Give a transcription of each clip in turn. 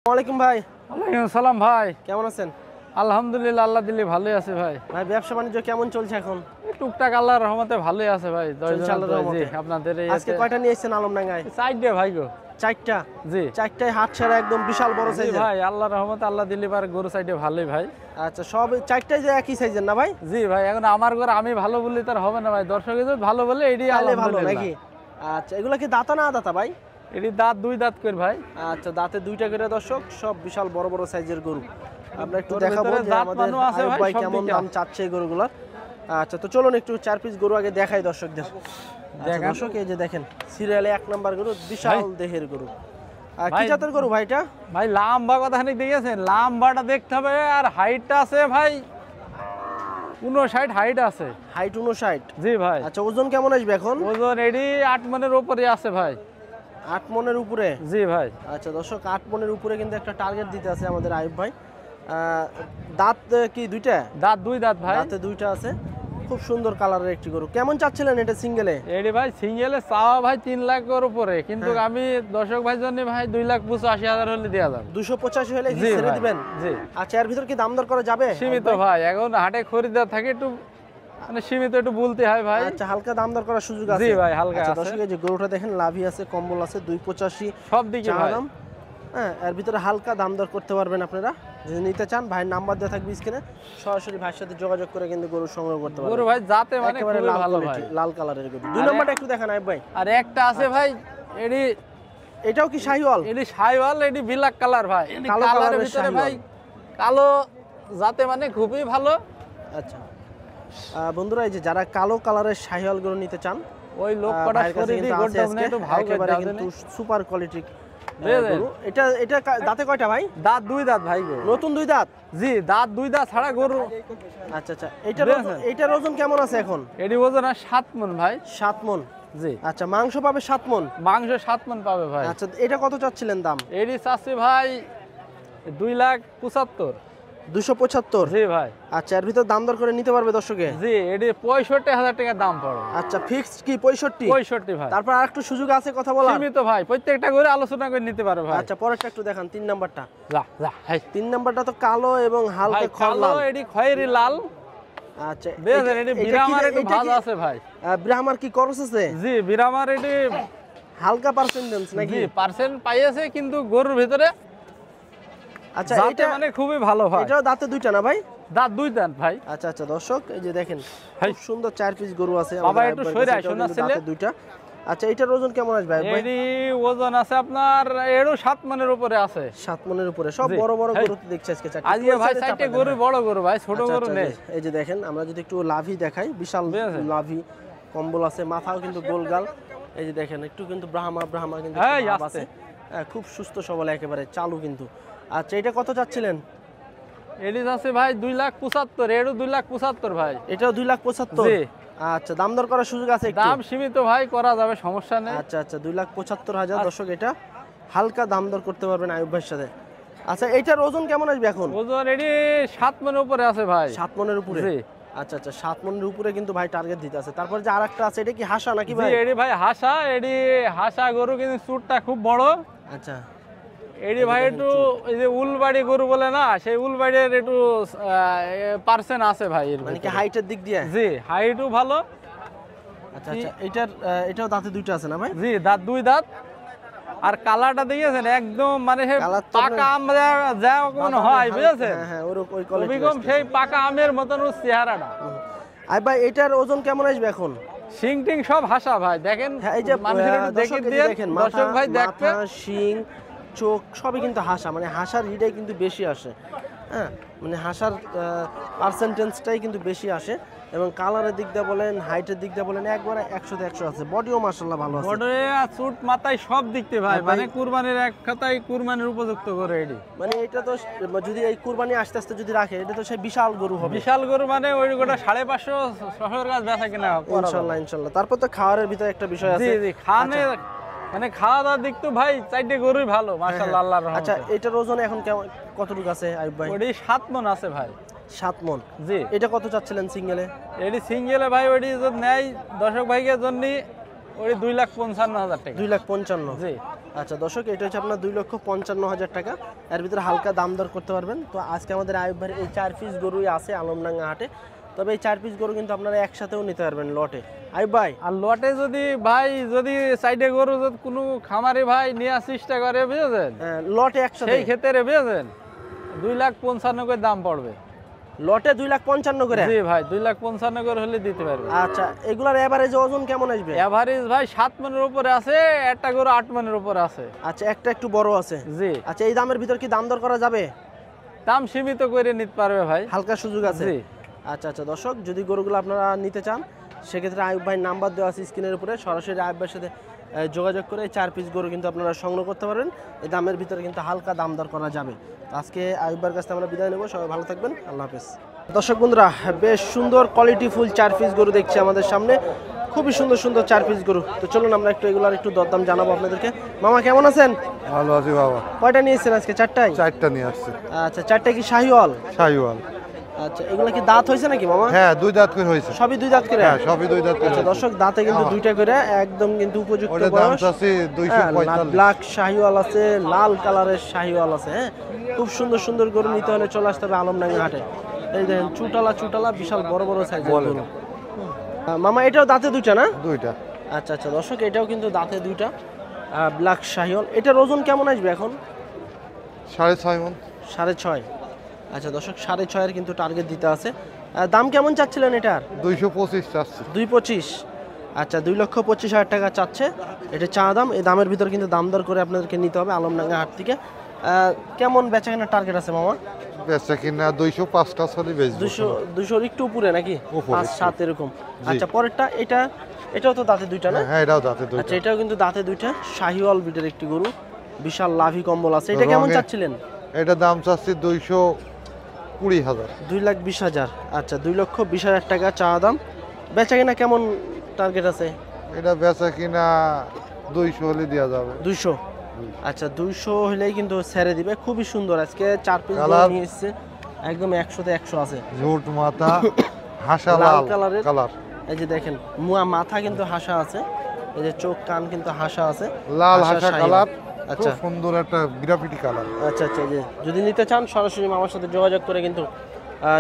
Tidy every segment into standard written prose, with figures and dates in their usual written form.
ওয়ালাইকুম ভাই। ওয়ালাইকুম আসসালাম ভাই, কেমন আছেন? আলহামদুলিল্লাহ, আল্লাহ দিলে ভালোই আছে ভাই। ভাই ব্যবসা বাণিজ্য কেমন চলছে এখন? টুকটাক আল্লাহর রহমতে ভালোই আছে ভাই। চলছে আল্লাহর রহমতে। আপনাদের আজকে কয়টা নিয়ে এসেছেন আলমডাঙ্গায়? 4টে ভাই গো। 4টা? জি, 4টায় হাট ছাড়া একদম বিশাল বড় সাইজের ভাই আল্লাহর রহমতে, আল্লাহ দিলে পারে গরু সাইডে ভালোই ভাই। আচ্ছা, সব 4টাই যে একই সাইজের না ভাই? জি ভাই, এখন আমার ঘর আমি ভালো বললে তার হবে না ভাই, দর্শকের যদি ভালো বলে এডি তাহলে ভালো আলহামদুলিল্লাহ নাকি? আচ্ছা, এগুলা কি দাতা না দাতা ভাই? এডি দাঁত 2 দাঁত করে ভাই। আচ্ছা, দাঁতে 2টা করে দর্শক, সব বিশাল বড় বড় সাইজের গরু। আমরা একটু গরুর দেখাবো ভিতরে যে দাঁত আমাদের মানও আছে আয়ুব ভাই, ভাই সব কেমন দিকে দাম চাচ্ছে এই গরুগুলোর। আচ্ছা, তো চলুন একটু 4 পিস গরু আগে দেখাই দর্শকদের। আচ্ছা দর্শক, এই যে দেখেন সিরিয়ালে 1 নাম্বার গরু, বিশাল দেহের গরু। কি জাতের গরু ভাই এটা? ভাই লাম্বা কথা দেখেছেন, লাম্বাটা দেখতে হবে, আর হাইটটা আছে ভাই 59 হাইট আছে। হাইট 59? জি ভাই। আচ্ছা, ওজন কেমন আসবে এখন? ওজন এডি 8 মনের উপরে আছে ভাই। 8 মনের উপরে? জি ভাই। আচ্ছা দর্শক, 8 মনের উপরে কিন্তু একটা টার্গেট দিতে আছে আমাদের আয়ুব ভাই। দাঁত কি 2টা? দাঁত 2 দাঁত ভাই। দাঁতে 2টা আছে। খুব সুন্দর কালারের একটি গরু। কেমন চাচ্ছিলেন এটা সিঙ্গেলে? এডি ভাই সিঙ্গেলে চাওয়া ভাই 3 লাখের উপরে, কিন্তু আমি দর্শক ভাই জন্য ভাই 2,85,000 হলে দেওয়া যাবে। 285 হলে কি ছেড়ে দিবেন? জি। আচ্ছা, এর ভিতর কি দাম দর করা যাবে? সীমিত ভাই, এখন হাটে খরিদ্দার থাকে, একটু মানে সীমিত একটু বলতে হয় ভাই। আচ্ছা, হালকা দাম দর করার সুযোগ আছে? জি ভাই, হালকা আচ্ছা আছে। দর্শক, এই যে গরুটা দেখেন, লাভি আছে, কম্বল আছে, 285 সব দিকে ভাই। হ্যাঁ, এর ভিতরে হালকা দাম দর করতে পারবেন আপনারা যদি নিতে চান। ভাইয়ের নাম্বার দেওয়া থাকবে স্ক্রিনে, সরাসরি ভাইয়ের সাথে যোগাযোগ করে কিন্তু গরু সংগ্রহ করতে পারবেন। গরু ভাই যাতে মানে একেবারে খুবই লাল ভালো কোয়ালিটি, ভাই। লাল কালারের গরু। 2 নম্বরটা একটু দেখান আয়ুব ভাই। আর একটা আছে ভাই, এডি এটাও কি শাহিওয়াল? এডি শাইওয়াল, এডি ব্ল্যাক কালার ভাই। কালো কালারের কালারের ভিতরে ভাই শাহিওয়াল। কালো, যাতে মানে খুবই ভালো। আচ্ছা বন্ধুরা, এই যে যারা কালো কালারের শাহিওয়াল গরু নিতে চান, ওই লোক কটা করে দি গোটা মানে একটু ভালো করে দাও কিন্তু সুপার কোয়ালিটি বুঝলেন? গরু। এটা দাঁতে কয়টা ভাই? দাঁত 2 দাঁত ভাই গো। নতুন 2 দাঁত? জি, দাঁত 2 দাঁত ছাড়া গরু। আচ্ছা আচ্ছা, এটার ওজন কেমন আছে এখন? এডি ওজন আর 7 মণ ভাই। 7 মণ? জি। আচ্ছা, মাংস পাবে 7 মণ? মাংস 7 মণ পাবে ভাই। আচ্ছা, এটা কত চাচ্ছিলেন দাম? এডি চাচ্ছি ভাই 2,75,000। 275? জি ভাই। আচ্ছা, এর ভিতর দাম দর করে নিতে পারবে দর্শকে? জি, এডি 65,000 টাকা দাম পড়ে। আচ্ছা, ফিক্সড কি 65? 65 ভাই। তারপর আর একটু সুযোগ আছে কথা বলার? সীমিত ভাই, প্রত্যেকটা করে আলোচনা করে নিতে পারো ভাই। আচ্ছা, পরেরটা একটু দেখান, 3 নাম্বারটা। যা যা হাই 3 নাম্বারটা তো কালো এবং হালকা ভাই, খয়রি কালো লাল। এডি খয়েরি লাল। আচ্ছা, দেখেন এডি বিরামার একটু ভাজ আছে ভাই। ব্রাহ্মার কি করস আছে? জি, বিরামার এডি হালকা পার্সেন্টেজ নাকি? জি, পার্সেন্ট পাইছে, কিন্তু গরুর ভিতরে আচ্ছা, যাতে এটা মানে খুবই ভালো ভাই। এটাও দাঁতে 2টা না ভাই? দাঁত 2 দাঁত ভাই। আচ্ছা আচ্ছা দর্শক, এই যে দেখেন ভাই, খুব সুন্দর 4 পিস গরু আছে বাবা আমাদের একটু আয়ুব সরে ভাইয়ের আয়, কাছে, শোনা এটাও ছেলে। দাঁতে 2টা। আচ্ছা, এটার ওজন কেমন আসবে আয়ুব ভাই? এডি ওজন আছে আপনার এরও 7 মণের উপরে আছে। 7 মণের উপরে? সব জি। বড় বড় হেই। গরু তো দেখছি আজকে 4টা। আজকে ভাই 4টে গরু বড় গরু ভাই, ছোট আচ্ছা, গরু আচ্ছা, নেই। এই যে দেখেন, আমরা যদি একটু লাভি দেখাই, বিশাল বুঝেছেন? লাভি, কম্বল আছে, মাথাও কিন্তু গোলগাল। এই যে দেখেন, একটু কিন্তু ব্রাহ্মা কিন্তু এই একটু ভাব আস্তে। আছে। হ্যাঁ, খুব সুস্থ সবল একেবারে চালু কিন্তু। আচ্ছা, এটা কত চাচ্ছিলেন? এডি আছে ভাই 2,75,000, এরও 2,75,000 ভাই। এটাও 2,75,000? জি। আচ্ছা, দাম দর করার সুযোগ আছে একটু? দাম সীমিত ভাই, করা যাবে, সমস্যা নেই। আচ্ছা আচ্ছা, 2,75,000 দর্শক, এটা হালকা দাম দর করতে পারবেন আয়ুব ভাইয়ের সাথে। আচ্ছা, এটার ওজন কেমন আসবে এখন? ওজন এডি 7 মণের উপরে আছে ভাই। 7 মণের উপরে? জি। আচ্ছা আচ্ছা, 7 মণের উপরে কিন্তু ভাই টার্গেট দিতে আছে। তারপর যে আরেকটা আছে, এটা কি হাসা নাকি জি, ভাই? এডি ভাই হাসা, এডি হাসা গরু, কিন্তু চুটটা খুব বড়। আচ্ছা, এডি ভাই একটু এই যে উলবাড়ি গরু বলে না, সেই উলবাড়ির একটু পার্সেন্ট আছে ভাই এর মানে কি ভিতরে। হাইটের দিক দিয়ে? জি, হাইটও ভালো। আচ্ছা আচ্ছা, এটাও দাঁতে 2টা আছে না ভাই? জি, দাঁত 2 দাঁত। আর কালারটা দেখেছেন একদম মানে সে কালার তো পাকা আম যা কোন হয়, বুঝেছেন? হ্যাঁ হ্যাঁ, ওই কোয়ালিটি। অবিকম সেই পাকা আমের মতন ওর চেহারাটা। আই ভাই, এটার ওজন কেমন আসবে এখন? শিং টিং সব হাসা ভাই, দেখেন। হ্যাঁ, এই যে মানুষের একটু দেখে দর্শক, এই যে দিয়ে দেখেন, দর্শক ভাই দেখবে। মাথা, শিং, চোখ সবই কিন্তু হাসা, মানে হাসার ইটাই কিন্তু বেশি আসে। হ্যাঁ, মানে হাসার পার্সেন্টেজটাই কিন্তু বেশি আসে, এবং কালারের দিক দিয়ে বলেন, হাইটের দিক দিয়ে বলেন, একবারে 100-তে 100 আছে। বডিও মাশাআল্লাহ ভালো আছে। বড়ে চুট মাথায় সব দিকতে ভাই, মানে কুরবানির এক কথাই কুরবানির উপযুক্ত করে এডি। মানে এটা তো যদি এই কুরবানি আস্তে আস্তে যদি রাখে, এটা তো সেই বিশাল গরু হবে। বিশাল গরু, মানে ওই গোটা 550-600 গাছ বেচা কিনা করা যাবে। ইনশাআল্লাহ ইনশাআল্লাহ। তারপর তো খাওয়ারের ভিতরে একটা বিষয় আছে। জি জি, খানে মানে খাওয়া দাওয়ার দিক তো ভাই 4টে গরুই ভালো, মাশাআল্লাহ, আল্লাহর রহমতে। আচ্ছা, এটার ওজন এখন কতটুকু আছে আয়ুব ভাই? ওডি 7 মণ আছে ভাই। 7 মণ? জি। এটা কত চাচ্ছিলেন সিঙ্গেলে? এডি সিঙ্গেলে ভাই ওডি যদি নেয় দর্শক ভাইকে জন্য ওডি 2,55,000 টাকা। 2,55,000? জি। আচ্ছা দর্শক, এটা হচ্ছে আপনার 2,55,000 টাকা। এর ভিতরে হালকা দাম দর করতে পারবেন। তো আজকে আমাদের আয়ুব ভাইয়ের এই 4 পিস গরুই আছে আলমডাঙ্গা হাটে। তবে এই 4 পিস গরু কিন্তু আপনারা একসাথেও নিতে পারবেন লটে। আয়ুব ভাই, আর লটে যদি ভাই যদি সাইডে গরু যদি কোনো খামারি ভাই নেওয়ার চেষ্টা করে বুঝেছেন, লটে একসাথে সেই ক্ষেত্রে বুঝেছেন 2,55,000 করে দাম পড়বে। লটে 2,55,000 করে? জি ভাই, 2,55,000 করে হলে দিতে পারবে। আচ্ছা, এগুলার এভারেজ ওজন কেমন আসবে? এভারেজ ভাই 7 মনের উপরে আছে, একটা গরু 8 মনের উপরে আছে। আচ্ছা, একটা একটু বড় আছে। জি। আচ্ছা, এই দামের ভিতর কি দাম দর করা যাবে? দাম সীমিত করে নিতে পারবে ভাই, হালকা সুযোগ আছে। জি। আচ্ছা আচ্ছা দর্শক, যদি গরুগুলো আপনারা নিতে চান সেক্ষেত্রে আয়ুব ভাইয়ের নাম্বার দেওয়া আছে স্ক্রিনের উপরে, সরাসরি আয়ুব ভাইয়ের সাথে যোগাযোগ করে 4 পিস গরু কিন্তু আপনারা সংগ্রহ করতে পারবেন। এই দামের ভিতরে কিন্তু হালকা দাম দর করা যাবে। তো আজকে আয়ুব ভাইয়ের কাছ থেকে আমরা বিদায় নেব। সবাই ভালো থাকবেন, আল্লাহ হাফেজ। দর্শক বন্ধুরা, বেশ সুন্দর কোয়ালিটিফুল 4 পিস গরু দেখছি আমাদের সামনে, খুবই সুন্দর সুন্দর 4 পিস গরু। তো চলুন আমরা একটু এগুলার একটু দরদাম জানাবো আপনাদেরকে। মামা কেমন আছেন? ভালো আছি বাবা। কয়টা নিয়েছেন আজকে? 4টাই? 4টা নিয়ে আসছে। আচ্ছা, 4টা কি শাহিওয়াল? শাহিওয়াল। আচ্ছা, এগুলা কি দাঁত হয়েছে নাকি মামা? হ্যাঁ, 2 দাঁত করে হয়েছে। সবই 2 দাঁত করে? হ্যাঁ, সবই 2 দাঁত করে। আচ্ছা দর্শক, দাঁতে কিন্তু 2টা করে, একদম কিন্তু উপযুক্ত ওটার দাম বয়স। আছে 245। ব্ল্যাক শাহিওয়াল আছে, লাল কালারের শাহিওয়াল আছে। হ্যাঁ, খুব সুন্দর সুন্দর গরু নিতে হলে চলে আসতে হবে আলমডাঙ্গা হাটে। এই দেখেন চুটালা বিশাল বড় বড় সাইজের গরু। মামা এটাও দাঁতে 2টা না? 2টা। আচ্ছা আচ্ছা দর্শক, এটাও কিন্তু দাঁতে 2টা ব্ল্যাক শাহিওয়াল। এটার ওজন কেমন আসবে এখন? 6.5 মণ। 6.5। আচ্ছা দর্শক, 6.5 এর কিন্তু টার্গেট দিতে আছে। দাম কেমন চাচ্ছিলেন এটার? 225 চাচ্ছে। 2.25। আচ্ছা, 2,25,000 টাকা চাচ্ছে, এটা চা দাম। এই দামের ভিতর কিন্তু দাম দর করে আপনাদেরকে নিতে হবে আলমডাঙ্গা হাট থেকে। কেমন বেচা কেনার টার্গেট আছে মামা? বেচা কিনা 205টা চলি বেচবো। 200 একটু উপরে নাকি? উপরে। 5-7 এরকম। আচ্ছা, পরেরটা এটাও তো দাঁতে 2টা না? হ্যাঁ, এটাও দাঁতে 2টা। আচ্ছা, এটাও কিন্তু দাঁতে 2টা, শাহিওয়াল ব্রিডের একটি গরু, বিশাল লাভি কম্বল আছে। এটা কেমন চাচ্ছিলেন? এটা দাম চাচ্ছি 220,000। 2,20,000। আচ্ছা, 2,20,000 টাকা চা দাম। বেচা কেনা কেমন টার্গেট আছে? এটা বেচা কিনা 200 হলে দেওয়া যাবে। 200। আচ্ছা, 200 হলেই কিন্তু ছেড়ে দিবে। খুবই সুন্দর, আজকে 4 পিস কালার নিয়ে এসেছে, একদম 100-তে 100 আছে। ঝুট মাথা, হাসা লাল লাল কালারের কালার। এই যে দেখেন, মাথা কিন্তু হাসা আছে, এই যে চোখ কান কিন্তু হাসা আছে, লাল হাসা হাসা শাহিওয়াল। কালার। আচ্ছা খুব সুন্দর একটা গ্রাফিটি কালার। আচ্ছা আচ্ছা, এই যে যদি নিতে চান সরাসরি মামার সাথে যোগাযোগ করে কিন্তু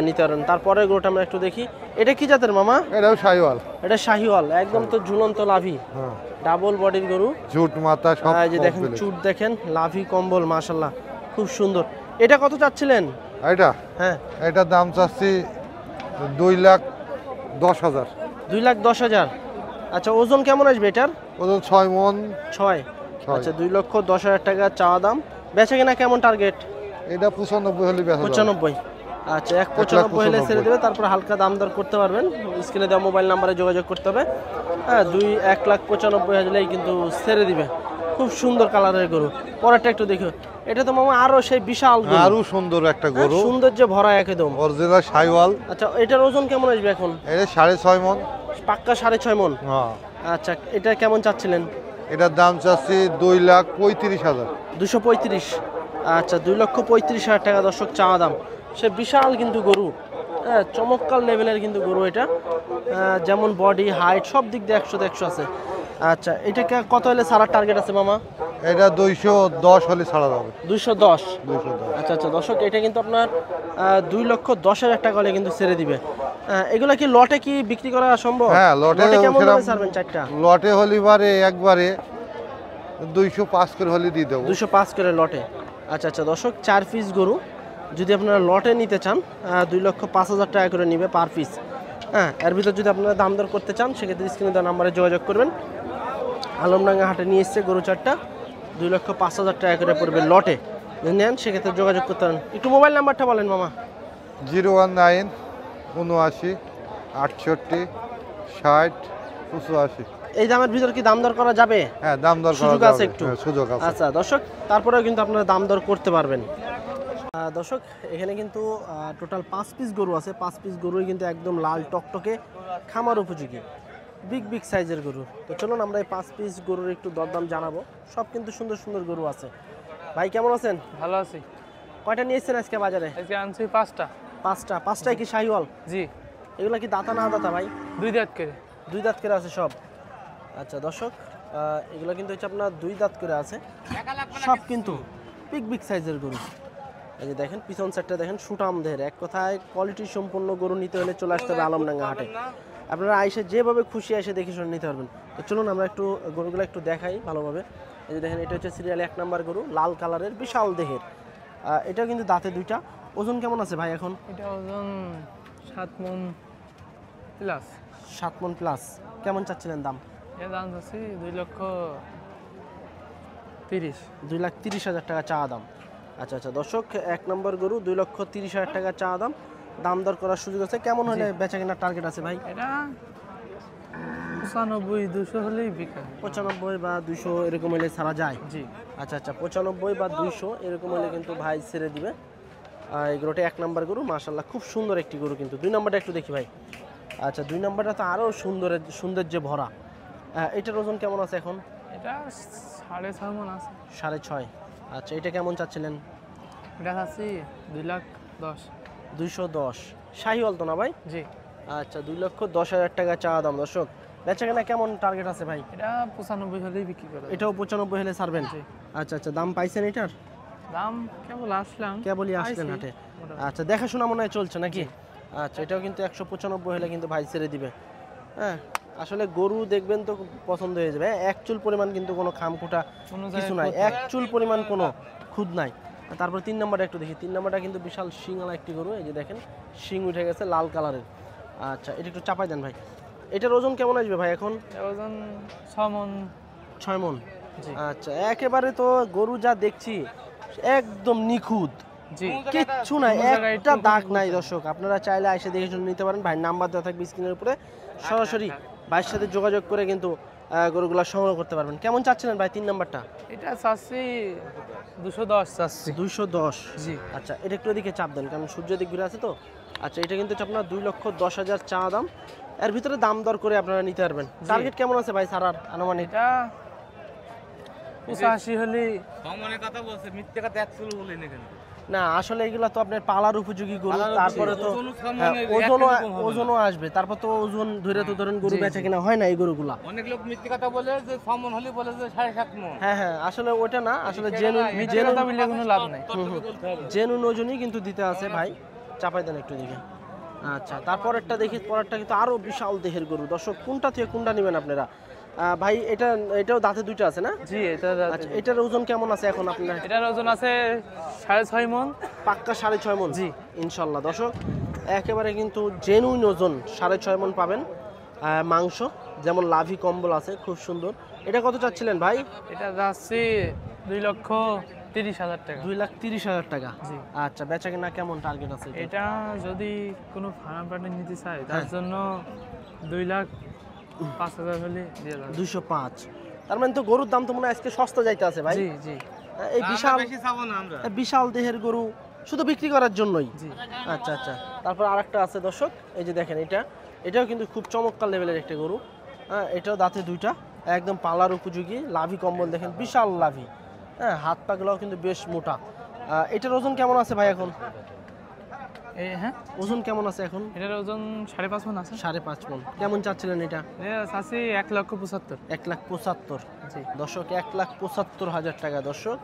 নিতে পারেন। তারপরে গরুটা আমরা একটু দেখি, এটা কি জাতের মামা? এটাও শাহিওয়াল। এটা শাহিওয়াল, একদম তো ঝুলন্ত লাভি, হ্যাঁ, ডাবল বডির গরু। ঝুট মাথা সব। এই যে দেখেন চুট দেখেন, লাভি কম্বল মাশাআল্লাহ খুব সুন্দর। এটা কত চাচ্ছিলেন? এটা হ্যাঁ, এটার দাম চাচ্ছি 2,10,000। 2,10,000। আচ্ছা, ওজন কেমন আসবে এটার? ওজন 6 মণ। 6। আচ্ছা, 2,10,000 টাকা চাওয়া দাম। বেচা কেনা কেমন টার্গেট? এটা 95 হলে বেচা যাবে। 95। আচ্ছা, 1,95 হলে ছেড়ে দেবে, তারপর হালকা দাম দর করতে পারবেন। স্ক্রিনে দেওয়া মোবাইল নাম্বারে যোগাযোগ করতে হবে। হ্যাঁ, 1,95,000 হলেই কিন্তু ছেড়ে দিবে। খুব সুন্দর কালারের গরু। পরেরটা একটু দেখো, এটা তো মামা আরো সেই বিশাল গরু, আরো সুন্দর একটা গরু, সৌন্দর্যে ভরা একদম অরিজিনাল শাহিওয়াল। আচ্ছা, এটার ওজন কেমন আসবে এখন? এটা 6.5 মণ। পাক্কা 6.5 মণ। হ্যাঁ, আচ্ছা, এটা কেমন চাচ্ছিলেন? এটার দাম চাচ্ছি 2,35,000। 235। আচ্ছা, 2,35,000 টাকা দর্শক চাওয়া দাম। সে বিশাল কিন্তু গরু, হ্যাঁ, চমৎকার লেভেলের কিন্তু গরু এটা। যেমন বডি হাইট সব দিক দিয়ে 100-তে 100 আছে। আচ্ছা, এটাকে কত হলে ছাড়ার টার্গেট আছে মামা? এটা 210 হলে ছাড়া যাবে। 210। 210। আচ্ছা আচ্ছা দর্শক, এটা কিন্তু আপনার 2,10,000 টাকা হলে কিন্তু ছেড়ে দিবে। এগুলা কি লটে কি বিক্রি করা সম্ভব? হ্যাঁ, লটে কেমন দামে সেরকম ছাড়বেন 4টা? লটে হলিবারে একবারে 205 করে হলে দিয়ে দেবো। 205 করে লটে। আচ্ছা আচ্ছা দর্শক, 4 পিস গরু যদি আপনারা লটে নিতে চান 2,05,000 টাকা করে নিবে পার পিস। হ্যাঁ, এর ভিতর যদি আপনারা দাম দর করতে চান সেক্ষেত্রে স্ক্রিনে দেওয়া নাম্বারে যোগাযোগ করবেন। আলমডাঙ্গা হাটে নিয়ে এসছে গরু 4টা, 2,05,000 টাকা করে পড়বে লটে। যদি নেন সেক্ষেত্রে যোগাযোগ করতে পারেন। একটু মোবাইল নাম্বারটা বলেন মামা। 019 79 68 60 85। এই দামের ভিতর কি দাম দর করা যাবে? হ্যাঁ, দাম দর করা সুযোগ আছে যাবে। একটু? হ্যাঁ, সুযোগ আছে। আচ্ছা দর্শক, তারপরেও কিন্তু আপনারা দাম দর করতে পারবেন। দর্শক, এখানে কিন্তু টোটাল 5 পিস গরু আছে। 5 পিস গরুই কিন্তু একদম লাল টকটকে, খামার উপযোগী, বিগ সাইজের গরু। তো চলুন আমরা এই 5 পিস গরুর একটু দরদাম জানাবো। সব কিন্তু সুন্দর সুন্দর গরু আছে। ভাই কেমন আছেন? ভালো আছি। কয়টা নিয়েছেন আজকে বাজারে? আজকে আনছি 5টা। 5টায় কি শাহিওয়াল? জি। এগুলা কি দাতা না দাতা ভাই? 2 দাঁত করে। 2 দাঁত করে আছে সব। আচ্ছা দর্শক, এগুলো কিন্তু হচ্ছে আপনার 2 দাঁত করে আছে, সব কিন্তু বিগ সাইজের গরু। এই যে দেখেন পিছন সাইডটা দেখেন সুটাম দেহের, এক কথায় কোয়ালিটি সম্পন্ন গরু নিতে হলে চলে আসতে হবে আলমডাঙ্গা হাটে। আপনারা আইসে যেভাবে খুশি এসে দেখে শুনে নিতে পারবেন। তো চলুন আমরা একটু গরুগুলো একটু দেখাই ভালোভাবে। এই যে দেখেন এটা হচ্ছে সিরিয়াল 1 নাম্বার গরু, লাল কালারের বিশাল দেহের। এটাও কিন্তু দাঁতে 2টা। ওজন কেমন আছে ভাই এখন? এটা ওজন 7 মণ প্লাস। 7 মণ প্লাস। কেমন চাচ্ছিলেন দাম? এর দাম আছে 2,30,000। 2,30,000 টাকা চা দাম। আচ্ছা আচ্ছা দর্শক, 1 নম্বর গরু 2,30,000 টাকা চা দাম, দাম দর করার সুযোগ আছে। কেমন হলে বেচা কেনার টার্গেট আছে ভাই? এটা 95-200 হলেই বিক্রি। 95 বা 200 এরকম হলে ছাড়া যায়? জি। আচ্ছা আচ্ছা 95 বা 200 এরকম হলে কিন্তু ভাই ছেড়ে দিবে। এই গরুটা 1 নম্বর গরু, মাশাআল্লাহ খুব সুন্দর একটি গরু। কিন্তু 2 নম্বরটা একটু দেখি ভাই। আচ্ছা 2 নম্বরটা তো আরও সৌন্দর্যে ভরা। এটার ওজন কেমন আছে এখন? এটা 6.5 মণ আছে। 6.5। আচ্ছা এটা কেমন চাচ্ছিলেন? এটা আছে 2,10,000। 210। শাহিওয়াল তো না ভাই? জি। আচ্ছা 2,10,000 টাকা চা দাম। দর্শক বেচা কেনা কেমন টার্গেট আছে ভাই? এটা 95 হলেই বিক্রি করে। এটাও 95 হলে ছাড়বেন? জি। আচ্ছা আচ্ছা দাম পাইছেন এটার? দাম কেবল আসলাম। কেবলই আসলেন হাটে? আচ্ছা দেখাশোনা মনে হয় চলছে নাকি? আচ্ছা এটাও কিন্তু 195 হলে কিন্তু ভাই ছেড়ে দিবে। হ্যাঁ আসলে গরু দেখবেন তো পছন্দ হয়ে যাবে। এক চুল পরিমাণ কিন্তু কোনো খামখুটা কিছু নাই, এক চুল পরিমাণ কোনো খুদ নাই। তারপর 3 নম্বরটা একটু দেখি। 3 নম্বরটা কিন্তু বিশাল শিংওয়ালা একটি গরু। এই যে দেখেন শিং উঠে গেছে লাল কালারের। আচ্ছা এটা একটু চাপাই দেন ভাই। এটার ওজন কেমন আসবে ভাই এখন? এর ওজন 6 মণ। 6 মণ। জি। আচ্ছা একেবারে তো গরু যা দেখছি একদম নিখুঁত, জি। কিচ্ছু নাই, একটা দাগ নাই। দর্শক আপনারা চাইলে এসে দেখে শুনে নিতে পারেন। ভাইয়ের নাম্বার দেওয়া থাকবে স্ক্রিনের উপরে, সরাসরি ভাইয়ের সাথে যোগাযোগ করে কিন্তু গরুগুলো সংগ্রহ করতে পারবেন। কেমন চাচ্ছিলেন ভাই 3 নাম্বারটা? এটা চাচ্ছি 210 চাচ্ছি। 210। জি। আচ্ছা এটা একটু এদিকে চাপ দেন কারণ সূর্য দিক ঘুরে আছে তো। আচ্ছা এটা কিন্তু হচ্ছে আপনার 2,10,000 চা দাম। এর ভিতরে দাম দর করে আপনারা নিতে পারবেন। টার্গেট কেমন আছে ভাই সারার আনুমানিক? এটা 85 হলে। না আসলে এগুলা তো আপনার পালার উপযোগী গরু, তারপরে তো ওজনও আসবে, তারপর তো ওজন ধরে তো ধরেন গরু বেচা কিনা হয় না এই গরুগুলা। অনেক লোক মিথ্যে কথা বলে যে 6 মণ হলে বলে যে 7.5 মণ। হ্যাঁ হ্যাঁ আসলে ওটা না, আসলে কথা বললে কোনো লাভ নাই। জেনুইন ওজনই কিন্তু দিতে আছে ভাই। চাপাই দেন একটু দিকে। আচ্ছা তারপরেরটা দেখি, পরেরটা কিন্তু আরো বিশাল দেহের গরু। দর্শক কোনটা থেকে কোনটা নেবেন আপনারা? ভাই এটাও দাঁতে 2টা আছে না? জি। এটা আচ্ছা এটার ওজন কেমন আছে এখন আপনার? এটার ওজন আছে 6.5 মণ। পাক্কা 6.5 মণ? জি। ইনশাল্লাহ দর্শক একেবারে কিন্তু জেনুইন ওজন 6.5 মণ পাবেন। মাংস যেমন লাভি কম্বল আছে খুব সুন্দর। এটা কত চাচ্ছিলেন ভাই? এটা যাচ্ছে 2,30,000 টাকা। 2,30,000 টাকা। জি। আচ্ছা বেচা কিনা কেমন টার্গেট আছে? এটা যদি কোনো ফার্ম পার্টনার নিতে চায় তার জন্য 2,05,000 হলে দিয়ে দেব। 205। তার মানে তো গরুর দাম তো মনে হয় আজকে সস্তা যাইতে আছে ভাই। জি জি। এই বিশাল বেশি চাবো না আমরা। বিশাল দেহের গরু শুধু বিক্রি করার জন্যই? জি। আচ্ছা আচ্ছা তারপর আরেকটা আছে দর্শক, এই যে দেখেন এটাও কিন্তু খুব চমৎকার লেভেলের একটা গরু। হ্যাঁ এটাও দাঁতে 2টা, একদম পালার উপযোগী, লাভি কম্বল দেখেন বিশাল লাভি। হ্যাঁ হাত পাগুলোও কিন্তু বেশ মোটা। এটার ওজন কেমন আছে ভাই এখন? হ্যাঁ ওজন কেমন আছে এখন? এটার ওজন 5.5 মণ আছে। 5.5 মণ। কেমন চাচ্ছিলেন এটা? আছে 1,75,000। 1,75,000। জি। দর্শক 1,75,000 টাকা। দর্শক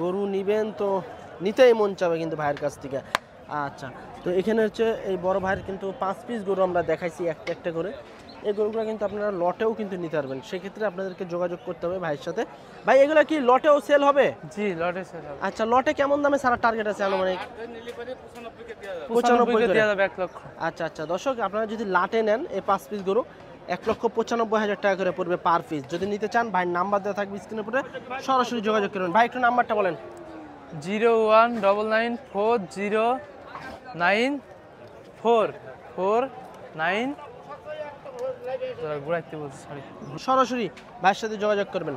গরু নিবেন তো নিতেই মন চাবে কিন্তু ভাইয়ের কাছ থেকে। আচ্ছা তো এখানে হচ্ছে এই বড় ভাইয়ের কিন্তু 5 পিস গরু আমরা দেখাইছি একটা একটা করে। এই গরুগুলো কিন্তু আপনারা লটেও কিন্তু নিতে পারবেন, সেক্ষেত্রে আপনাদেরকে যোগাযোগ করতে হবে ভাইয়ের সাথে। ভাই এগুলো কি লটেও সেল হবে? জি লটে সেল হবে। আচ্ছা লটে কেমন দামে সারা টার্গেট আছে আনুমানিক? 95 কে করে। দেওয়া যাবে 1 লক্ষ। আচ্ছা আচ্ছা দর্শক আপনারা যদি লাটে নেন এই 5 পিস গরু 1,95,000 টাকা করে পড়বে পার পিস। যদি নিতে চান ভাইয়ের নাম্বার দেওয়া থাকবে স্ক্রিনের উপরে, সরাসরি যোগাযোগ করবেন। ভাই একটু নাম্বারটা বলেন। 01999409449। ঘুরাইতে বলছি, সরি। সরাসরি ভাইয়ের সাথে যোগাযোগ করবেন।